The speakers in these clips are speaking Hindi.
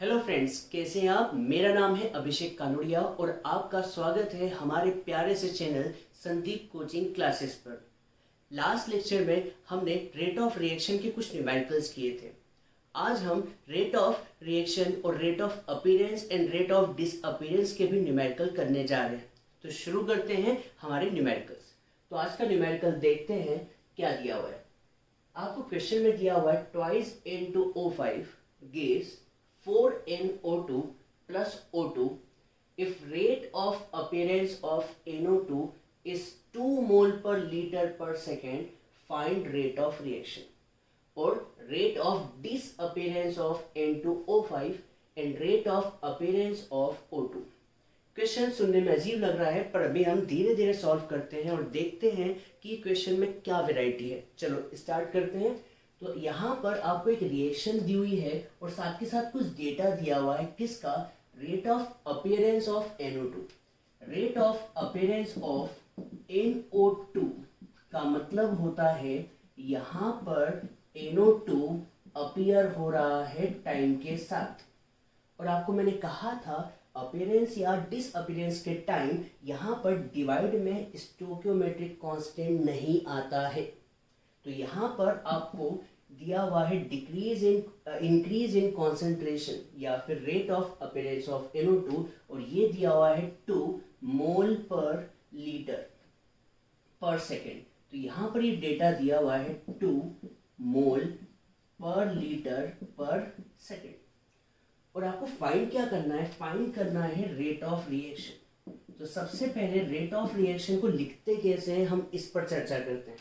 हेलो फ्रेंड्स, कैसे हैं आप। मेरा नाम है अभिषेक कानोड़िया और आपका स्वागत है हमारे प्यारे से चैनल संदीप कोचिंग क्लासेस पर। लास्ट लेक्चर में हमने रेट ऑफ रिएक्शन के कुछ न्यूमेरिकल्स किए थे। आज हम रेट ऑफ रिएक्शन और rate of appearance and rate of disappearance के भी न्यूमेरिकल करने जा रहे हैं। तो शुरू करते हैं हमारे न्यूमेरिकल्स। तो आज का न्यूमेरिकल देखते हैं क्या दिया हुआ है। आपको क्वेश्चन में दिया हुआ है twice N2O5 gives 4NO2 plus O2 if rate of appearance of NO2 is 2 mole per liter per second, find rate of reaction, और rate of disappearance of N2O5 and rate of appearance of O2। Question सुनने में अजीब लग रहा है, पर अभी हम धीरे धीरे सॉल्व करते हैं और देखते हैं कि क्वेश्चन में क्या वैरायटी है। चलो स्टार्ट करते हैं। तो यहाँ पर आपको एक रिएक्शन दी हुई है और साथ के साथ कुछ डेटा दिया हुआ है। किसका? Rate of appearance of NO2। Rate of appearance of NO2 का मतलब होता है यहाँ पर NO2 अपीयर हो रहा है टाइम के साथ। और आपको मैंने कहा था अपीयरेंस या डिसअपीयरेंस के टाइम यहाँ पर डिवाइड में स्टोइकियोमेट्रिक कांस्टेंट नहीं आता है। तो यहाँ पर आपको दिया हुआ है इंक्रीज इन कॉन्सेंट्रेशन या फिर rate of appearance of NO2 और ये दिया हुआ है 2 मोल पर लीटर पर सेकेंड। तो यहाँ पर ये डेटा दिया हुआ है 2 मोल पर लीटर पर सेकेंड। और आपको फाइंड क्या करना है? फाइंड करना है रेट ऑफ रिएक्शन। तो सबसे पहले रेट ऑफ रिएक्शन को लिखते कैसे हैं हम इस पर चर्चा करते हैं।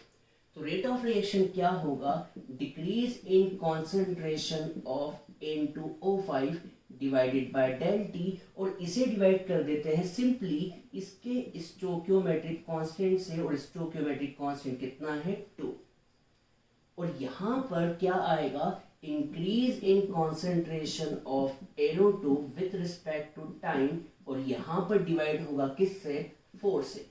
तो रेट ऑफ रिएक्शन क्या होगा? Decrease in concentration of N2O5 divided by del T, और इसे डिवाइड कर देते हैं सिंपली इसके स्टोइकियोमेट्रिक कांस्टेंट से, और स्टोइकियोमेट्रिक कांस्टेंट कितना है? 2। और यहाँ पर क्या आएगा? Increase in concentration of NO2 with respect to time, और यहाँ पर डिवाइड होगा किससे? 4 से।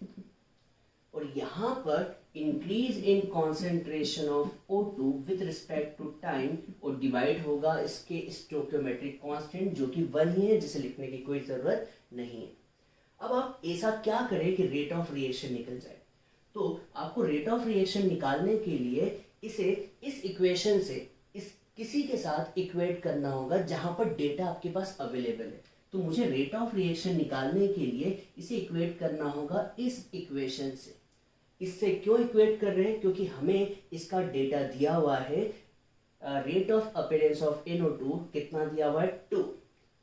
और यहाँ पर increase in concentration of O2 with respect to time, और डिवाइड होगा इसके स्टोइकियोमेट्रिक कांस्टेंट जो कि 1 ही है, जिसे लिखने की कोई जरूरत नहीं है। अब आप ऐसा क्या करें कि रेट ऑफ रिएक्शन निकल जाए। तो आपको रेट ऑफ रिएक्शन निकालने के लिए इसे इस इक्वेशन से किसी के साथ इक्वेट करना होगा जहां पर डेटा आपके पास अवेलेबल है। तो मुझे रेट ऑफ रिएक्शन निकालने के लिए इसे इक्वेट करना होगा इस इक्वेशन से। इससे क्यों इक्वेट कर रहे हैं? क्योंकि हमें इसका डेटा दिया हुआ है। Rate of appearance of NO2 कितना दिया हुआ है? 2।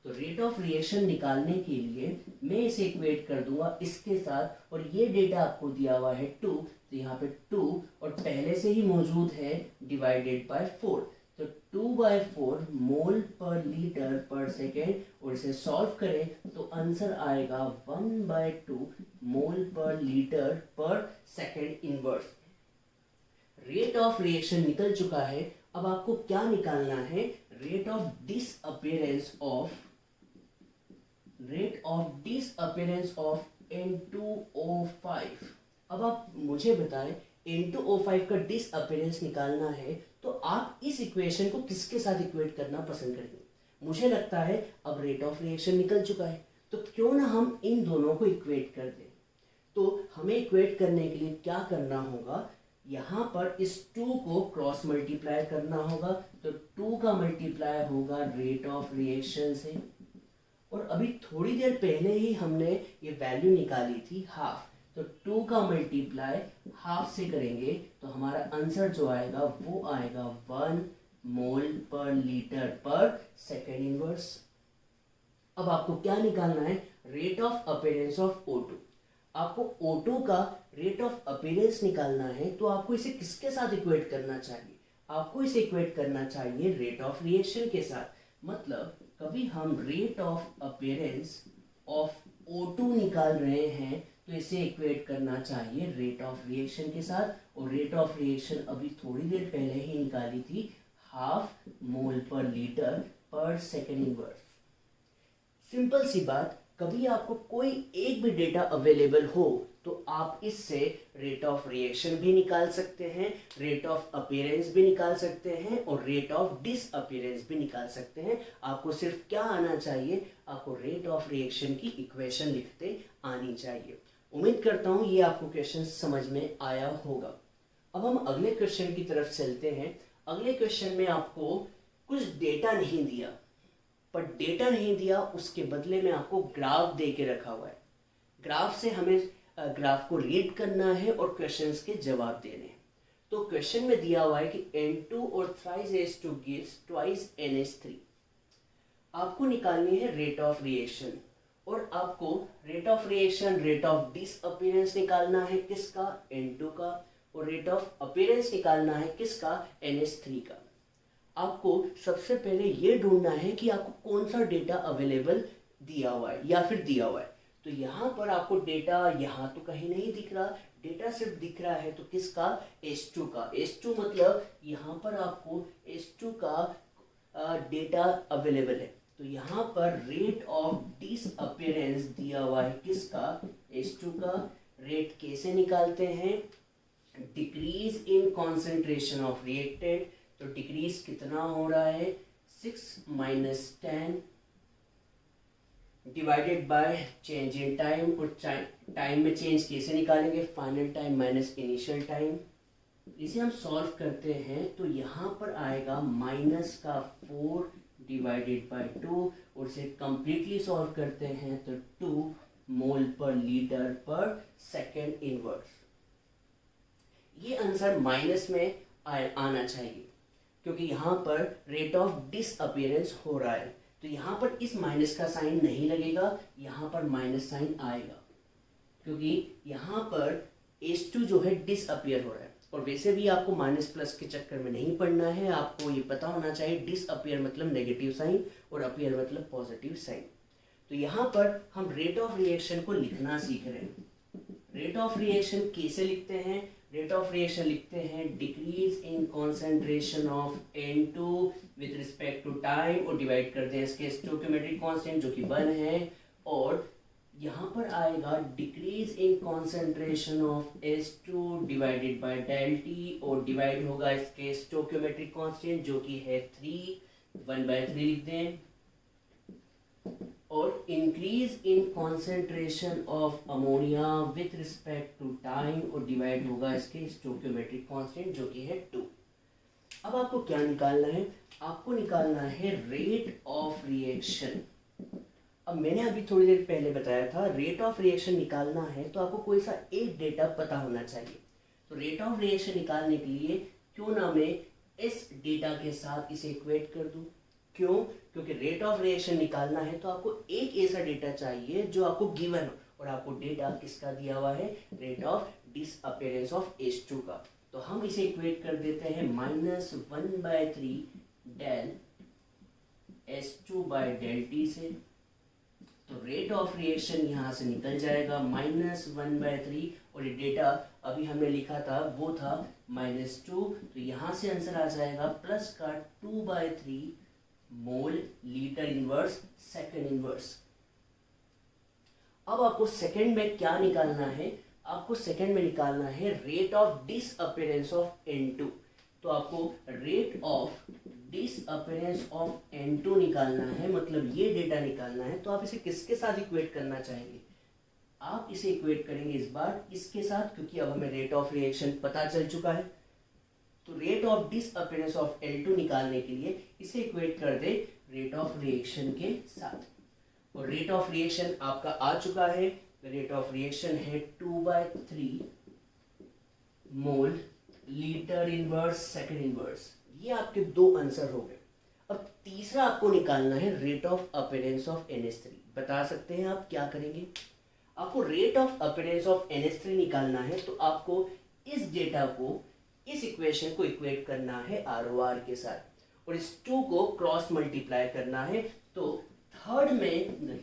तो रेट ऑफ रिएक्शन निकालने के लिए मैं इसे इक्वेट कर दूंगा इसके साथ, और ये डेटा आपको दिया हुआ है 2। तो यहाँ पे 2 और पहले से ही मौजूद है डिवाइडेड बाय 4। तो 2/4 मोल पर लीटर पर सेकेंड, और इसे सॉल्व करें तो आंसर आएगा 1/2 मोल पर लीटर पर second inverse. Rate of reaction निकल चुका है। अब आपको क्या निकालना है? Rate of disappearance of N2O5। अब आप मुझे बताएं N2O5 का डिसअपीयरेंस निकालना है तो आप इस इक्वेशन को किसके साथ इक्वेट करना पसंद करेंगे? मुझे लगता है अब रेट ऑफ रिएक्शन निकल चुका है, तो क्यों ना हम इन दोनों को इक्वेट कर दें। तो हमें इक्वेट करने के लिए क्या करना होगा? यहाँ पर इस 2 को क्रॉस मल्टीप्लाई करना होगा। तो 2 का मल्टीप्लाई होगा रेट ऑफ रिएक्शन से, और अभी थोड़ी देर पहले ही हमने ये वैल्यू निकाली थी हाफ। तो 2 का मल्टीप्लाई हाफ से करेंगे तो हमारा आंसर जो आएगा वो आएगा 1 मोल पर लीटर पर सेकेंड इनवर्स। अब आपको क्या निकालना है? Rate of appearance of O2। आपको O2 का रेट ऑफ अपीयरेंस निकालना है तो आपको इसे किसके साथ इक्वेट करना चाहिए? आपको इसे इक्वेट करना चाहिए रेट ऑफ रिएक्शन के साथ। मतलब कभी हम rate of appearance of O2 निकाल रहे हैं तो इसे इक्वेट करना चाहिए रेट ऑफ रिएक्शन के साथ, और रेट ऑफ रिएक्शन अभी थोड़ी देर पहले ही निकाली थी हाफ मोल पर लीटर पर सेकेंड इनवर्स। सिंपल सी बात, कभी आपको कोई एक भी डेटा अवेलेबल हो तो आप इससे रेट ऑफ रिएक्शन भी निकाल सकते हैं, रेट ऑफ अपीयरेंस भी निकाल सकते हैं और रेट ऑफ डिसअपीयरेंस भी निकाल सकते हैं। आपको सिर्फ क्या आना चाहिए, आपको रेट ऑफ रिएक्शन की इक्वेशन लिखते आनी चाहिए। उम्मीद करता हूँ ये आपको क्वेश्चन समझ में आया होगा। अब हम अगले क्वेश्चन की तरफ चलते हैं। अगले क्वेश्चन में आपको कुछ डेटा नहीं दिया, पर डेटा नहीं दिया उसके बदले में आपको ग्राफ दे के रखा हुआ है। ग्राफ से हमें ग्राफ को रीड करना है और क्वेश्चंस के जवाब देने हैं। तो क्वेश्चन में दिया हुआ है कि N2 और thrice H2 gives twice NH3। आपको निकालनी है रेट ऑफ रिएक्शन और आपको rate of reaction, rate of disappearance निकालना है किसका, N2 का, और रेट ऑफ अपीयरेंस निकालना है किसका, NH3 का। आपको सबसे पहले ये ढूंढना है कि आपको कौन सा डेटा अवेलेबल दिया हुआ है या फिर दिया हुआ है। तो यहाँ पर आपको डेटा यहाँ तो कहीं नहीं दिख रहा, डेटा सिर्फ दिख रहा है तो किसका, H2 का। H2 मतलब यहाँ पर आपको H2 का डेटा अवेलेबल है। तो यहाँ पर रेट ऑफ डिसअपीयरेंस दिया हुआ है किसका, H2 का। रेट कैसे निकालते हैं, decrease in concentration of reactant. तो डिक्रीज कितना हो रहा है, 6 - 10 divided by change in time. और टाइम में चेंज कैसे निकालेंगे, final time minus initial time. इसे हम सॉल्व करते हैं तो यहाँ पर आएगा -4 डिवाइडेड बाय 2 और इसे कंप्लीटली सॉल्व करते हैं तो 2 मोल पर लीटर पर सेकेंड इनवर्स। ये आंसर माइनस में आना चाहिए क्योंकि यहाँ पर रेट ऑफ डिसअपीयरेंस हो रहा है। तो यहाँ पर इस माइनस का साइन नहीं लगेगा, यहाँ पर माइनस साइन आएगा क्योंकि यहाँ पर H2 जो है डिसअपीयर हो रहा है। और वैसे भी आपको माइनस प्लस के चक्कर में नहीं पड़ना है, आपको ये पता होना चाहिए डिसअपीयर मतलब नेगेटिव साइन और अपीयर मतलब पॉजिटिव साइन। तो यहाँ पर हम रेट ऑफ रिएक्शन को लिखना सीख रहे हैं। रेट ऑफ रिएक्शन कैसे लिखते हैं, रेट ऑफ रिएक्शन लिखते हैं decrease in concentration of N2 with respect to time और डिवाइड करते हैं इसके स्टोइकियोमेट्रिक कांस्टेंट जो कि 1 है। और यहाँ पर आएगा decrease in concentration of H2 divided by del T और डिवाइड होगा इसके स्टोइकियोमेट्रिक कांस्टेंट जो कि है 3, 1/3 लिख दें। और increase in concentration of ammonia with respect to time और डिवाइड होगा इसके स्टोइकियोमेट्रिक कांस्टेंट जो कि है 2। अब आपको क्या निकालना है, आपको निकालना है रेट ऑफ रिएक्शन। अब मैंने अभी थोड़ी देर पहले बताया था रेट ऑफ रिएक्शन निकालना है तो आपको कोई सा एक डेटा पता होना चाहिए। तो रेट ऑफ रिएक्शन निकालने के लिए क्यों ना मैं इस डेटा के साथ इसे इक्वेट कर दूं। क्यों, क्योंकि रेट ऑफ रिएक्शन निकालना है तो आपको एक ऐसा डेटा चाहिए जो आपको गिवन हो और आपको डेटा किसका दिया हुआ है, rate of disappearance of H2 का। तो हम इसे इक्वेट कर देते हैं -1/3 डेल H2/डेल T से। तो रेट ऑफ रिएक्शन यहाँ से निकल जाएगा -1/3 और ये डेटा अभी हमने लिखा था वो था -2। तो यहाँ से आंसर आ जाएगा प्लस का 2/3 mole litre inverse second inverse. अब आपको सेकेंड में क्या निकालना है, आपको सेकेंड में निकालना है rate of disappearance of N2। तो आपको rate of disappearance of N2 निकालना है, मतलब ये डेटा निकालना है। तो आप इसे किसके साथ इक्वेट करना चाहेंगे, आप इसे इक्वेट करेंगे इस बार इसके साथ क्योंकि अब हमें रेट ऑफ रिएक्शन पता चल चुका है। तो rate of disappearance of L2 निकालने के लिए इसे इक्वेट कर दे रेट ऑफ रिएक्शन के साथ। और रेट ऑफ रिएक्शन आपका आ चुका है, रेट ऑफ रिएक्शन है 2/3 mole litre inverse second inverse. ये आपके दो आंसर हो गए। अब तीसरा आपको निकालना है rate of appearance of NH3। बता सकते हैं आप क्या करेंगे, आपको rate of appearance of NH3 निकालना है तो आपको इस डेटा को, इस इक्वेशन को इक्वेट करना है ROR के साथ और इस 2 को क्रॉस मल्टीप्लाई करना है। तो थर्ड में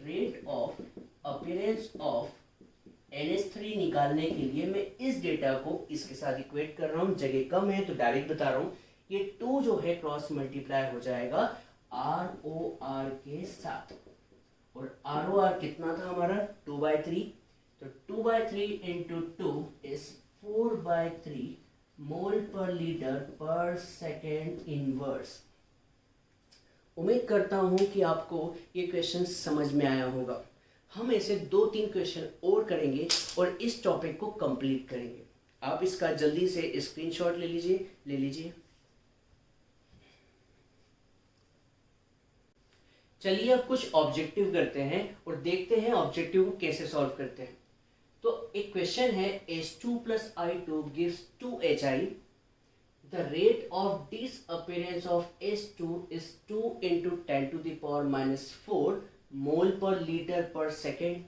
rate of appearance of NH3 निकालने के लिए मैं इस डेटा को इसके साथ इक्वेट कर रहा हूं, जगह कम है तो डायरेक्ट बता रहा हूं। ये 2 जो है क्रॉस मल्टीप्लाई हो जाएगा ROR के साथ और ROR कितना था हमारा 2/3, तो 2/3 इंटू 2 इज 4/3 मोल पर लीटर पर सेकेंड इनवर्स। उम्मीद करता हूं कि आपको ये क्वेश्चन समझ में आया होगा। हम ऐसे 2-3 क्वेश्चन और करेंगे और इस टॉपिक को कंप्लीट करेंगे। आप इसका जल्दी से स्क्रीनशॉट ले लीजिए। चलिए अब कुछ ऑब्जेक्टिव करते हैं और देखते हैं ऑब्जेक्टिव को कैसे सॉल्व करते हैं। तो एक क्वेश्चन है H2 plus I2 gives 2HI. The rate of disappearance of H2 is 2 into 10 to the power minus 4 mole per liter per second.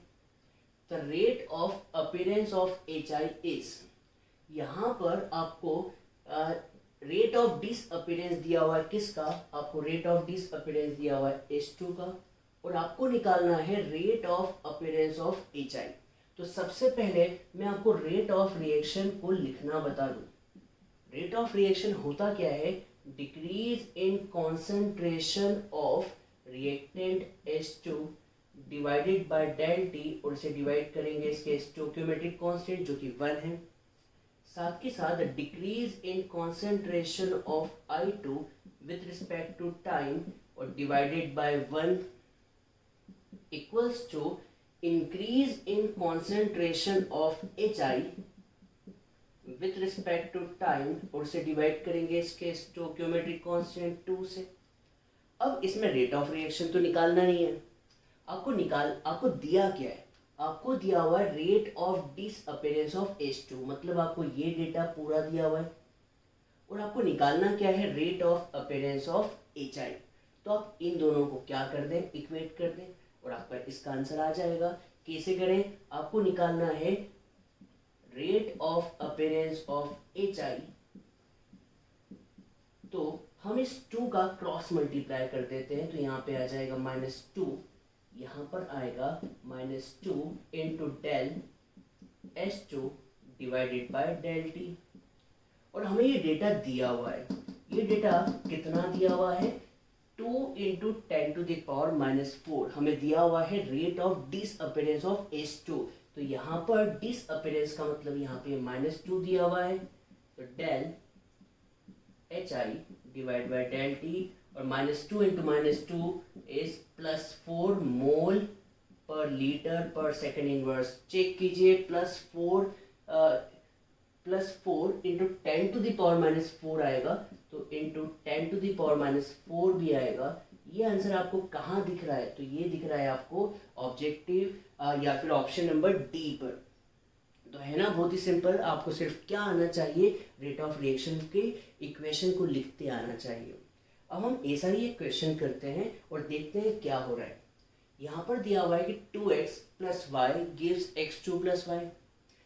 The rate of appearance of HI is, यहाँ पर आपको रेट ऑफ डिसअपीयरेंस दिया हुआ है किसका, आपको रेट ऑफ डिसअपीयरेंस दिया हुआ है H2 का, और आपको निकालना है rate of appearance of HI। तो सबसे पहले मैं आपको रेट ऑफ रिएक्शन को लिखना बता दूं। रेट ऑफ रिएक्शन होता क्या है, decrease in concentration of reactant H2 divided by del T, और इसे डिवाइड करेंगे इसके स्टोइकियोमेट्रिक कांस्टेंट जो कि 1 है, साथ के साथ decrease in concentration of I2 with respect to time और divided by 1 equals to increase in concentration of HI with respect to time, और से डिवाइड करेंगे इसके स्टोइकियोमेट्रिक कांस्टेंट 2 से। अब इसमें रेट ऑफ रिएक्शन तो निकालना नहीं है, आपको दिया क्या है, आपको दिया हुआ है rate of disappearance of H2, मतलब आपको ये डेटा पूरा दिया हुआ है, और आपको निकालना क्या है, rate of appearance of HI। तो आप इन दोनों को क्या कर दें, इक्वेट कर दें, और आपका इसका आंसर आ जाएगा। कैसे करें, आपको निकालना है rate of appearance of HI, तो हम इस 2 का क्रॉस मल्टीप्लाई कर देते हैं, तो यहाँ पे आ जाएगा -2, यहाँ पर आएगा -2 into del H2 divided by del T, और हमें ये डेटा दिया हुआ है। ये डेटा कितना दिया हुआ है, 2 इंटू 10 टू द पावर -4 हमें दिया हुआ है rate of disappearance of H2। तो यहाँ पर डिसअपीयरेंस का मतलब यहाँ पे -2 दिया हुआ है, तो del HI divide by del T, और -2 इंटू -2 इज +4 मोल पर लीटर पर सेकेंड इनवर्स। चेक कीजिए, +4 इंटू 10 टू द पावर -4 आएगा, तो इंटू 10 टू द पावर -4 भी आएगा। ये आंसर आपको कहाँ दिख रहा है, तो ये दिख रहा है आपको ऑब्जेक्टिव या फिर ऑप्शन नंबर डी पर। तो है ना, बहुत ही सिंपल, आपको सिर्फ क्या आना चाहिए, रेट ऑफ रिएक्शन के इक्वेशन को लिखते आना चाहिए। अब हम ऐसा ही एक क्वेश्चन करते हैं और देखते हैं क्या हो रहा है। यहाँ पर दिया हुआ है कि 2x + y gives x2 + y।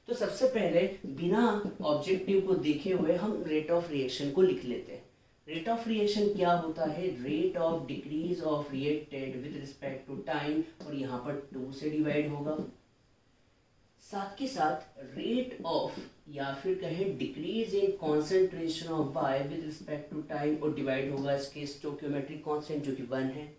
तो सबसे पहले बिना ऑब्जेक्टिव को देखे हुए हम रेट ऑफ रिएक्शन को लिख लेते हैं। रेट ऑफ रिएक्शन क्या होता है, rate of decrease of reactant with respect to time, और यहाँ पर 2 से डिवाइड होगा, साथ के साथ रेट ऑफ या फिर कहें decrease in concentration of y with respect to time, और डिवाइड होगा इसके स्टोइकियोमेट्रिक कांस्टेंट जो कि 1 है,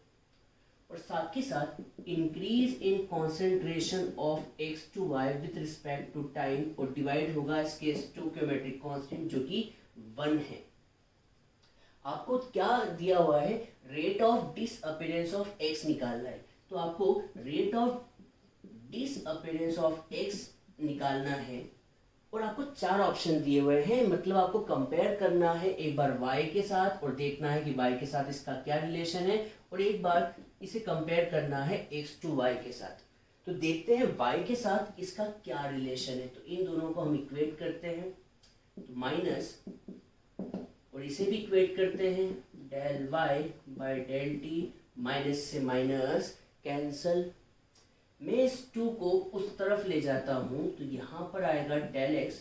और साथ के साथ increase in concentration of x2y with respect to time, और डिवाइड होगा इसके स्टोइकियोमेट्रिक कांस्टेंट जो कि 1 है। आपको क्या दिया हुआ है, rate of disappearance of x निकालना है, तो आपको rate of disappearance of x निकालना है, और आपको 4 ऑप्शन दिए हुए हैं, मतलब आपको कंपेयर करना है एक बार y के साथ और देखना है कि y के साथ इसका क्या रिलेशन है, और एक बार इसे कंपेयर करना है x2y के साथ। तो देखते हैं y के साथ इसका क्या रिलेशन है, तो इन दोनों को हम इक्वेट करते हैं, तो माइनस, और इसे भी इक्वेट करते हैं, del y by del T, minus से माइनस कैंसल। मैं इस 2 को उस तरफ ले जाता हूं, तो यहाँ पर आएगा del x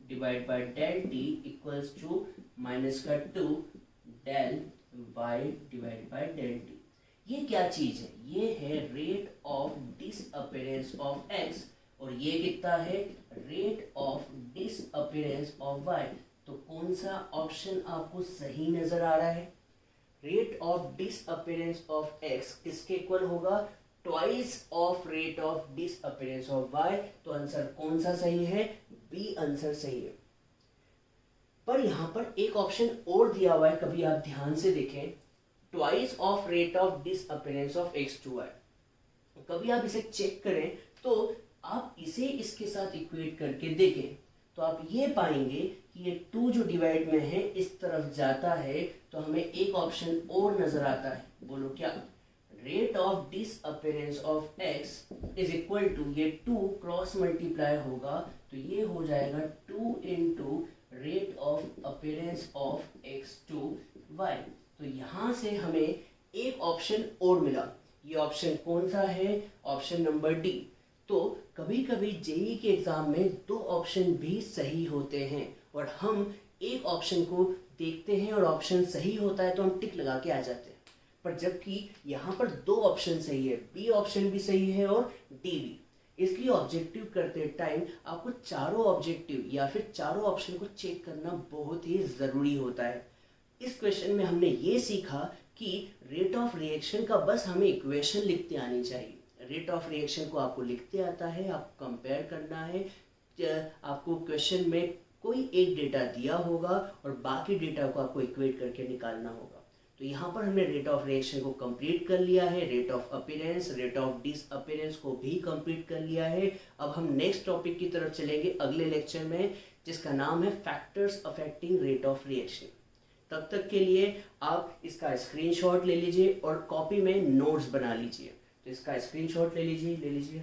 divide by del T equals to -2 del y divide by del T. ये क्या चीज है, ये है rate of disappearance of x, और ये कितना है, rate of disappearance of y। तो कौन सा ऑप्शन आपको सही नजर आ रहा है, rate of disappearance of x किसके इक्वल होगा, twice of rate of disappearance of Y. तो आंसर कौन सा सही है? बी आंसर सही है। पर यहां पर एक ऑप्शन और दिया हुआ है, कभी आप ध्यान से देखें, twice of rate of disappearance of X to Y. कभी आप इसे चेक करें तो आप इसे इसके साथ इक्वेट करके देखें तो आप ये पाएंगे कि ये 2 जो डिवाइड में है इस तरफ जाता है, तो हमें एक ऑप्शन और नजर आता है। बोलो क्या? Rate of disappearance of X is equal to, ये 2 क्रॉस मल्टीप्लाई होगा तो ये हो जाएगा 2 into rate of appearance of X to Y. तो यहां से हमें एक ऑप्शन और मिला। ये ऑप्शन कौन सा है? Option number D. तो कभी कभी जेई के एग्जाम में 2 ऑप्शन भी सही होते हैं और हम एक ऑप्शन को देखते हैं और ऑप्शन सही होता है तो हम टिक लगा के आ जाते हैं। पर जबकि यहाँ पर 2 ऑप्शन सही है, बी ऑप्शन भी सही है और डी भी। इसलिए ऑब्जेक्टिव करते टाइम आपको चारों ऑब्जेक्टिव या फिर चारों ऑप्शन को चेक करना बहुत ही ज़रूरी होता है। इस क्वेश्चन में हमने ये सीखा कि रेट ऑफ रिएक्शन का बस हमें इक्वेशन लिखते आनी चाहिए। रेट ऑफ रिएक्शन को आपको लिखते आता है, आपको कंपेयर करना है। आपको क्वेश्चन में कोई एक डेटा दिया होगा और बाकी डेटा को आपको इक्वेट करके निकालना होगा। तो यहाँ पर हमने रेट ऑफ रिएक्शन को कंप्लीट कर लिया है, rate of appearance, rate of disappearance को भी कंप्लीट कर लिया है। अब हम नेक्स्ट टॉपिक की तरफ चलेंगे अगले लेक्चर में, जिसका नाम है factors affecting rate of reaction. तब तक के लिए आप इसका स्क्रीनशॉट ले लीजिए और कॉपी में नोट्स बना लीजिए। तो इसका स्क्रीनशॉट ले लीजिए।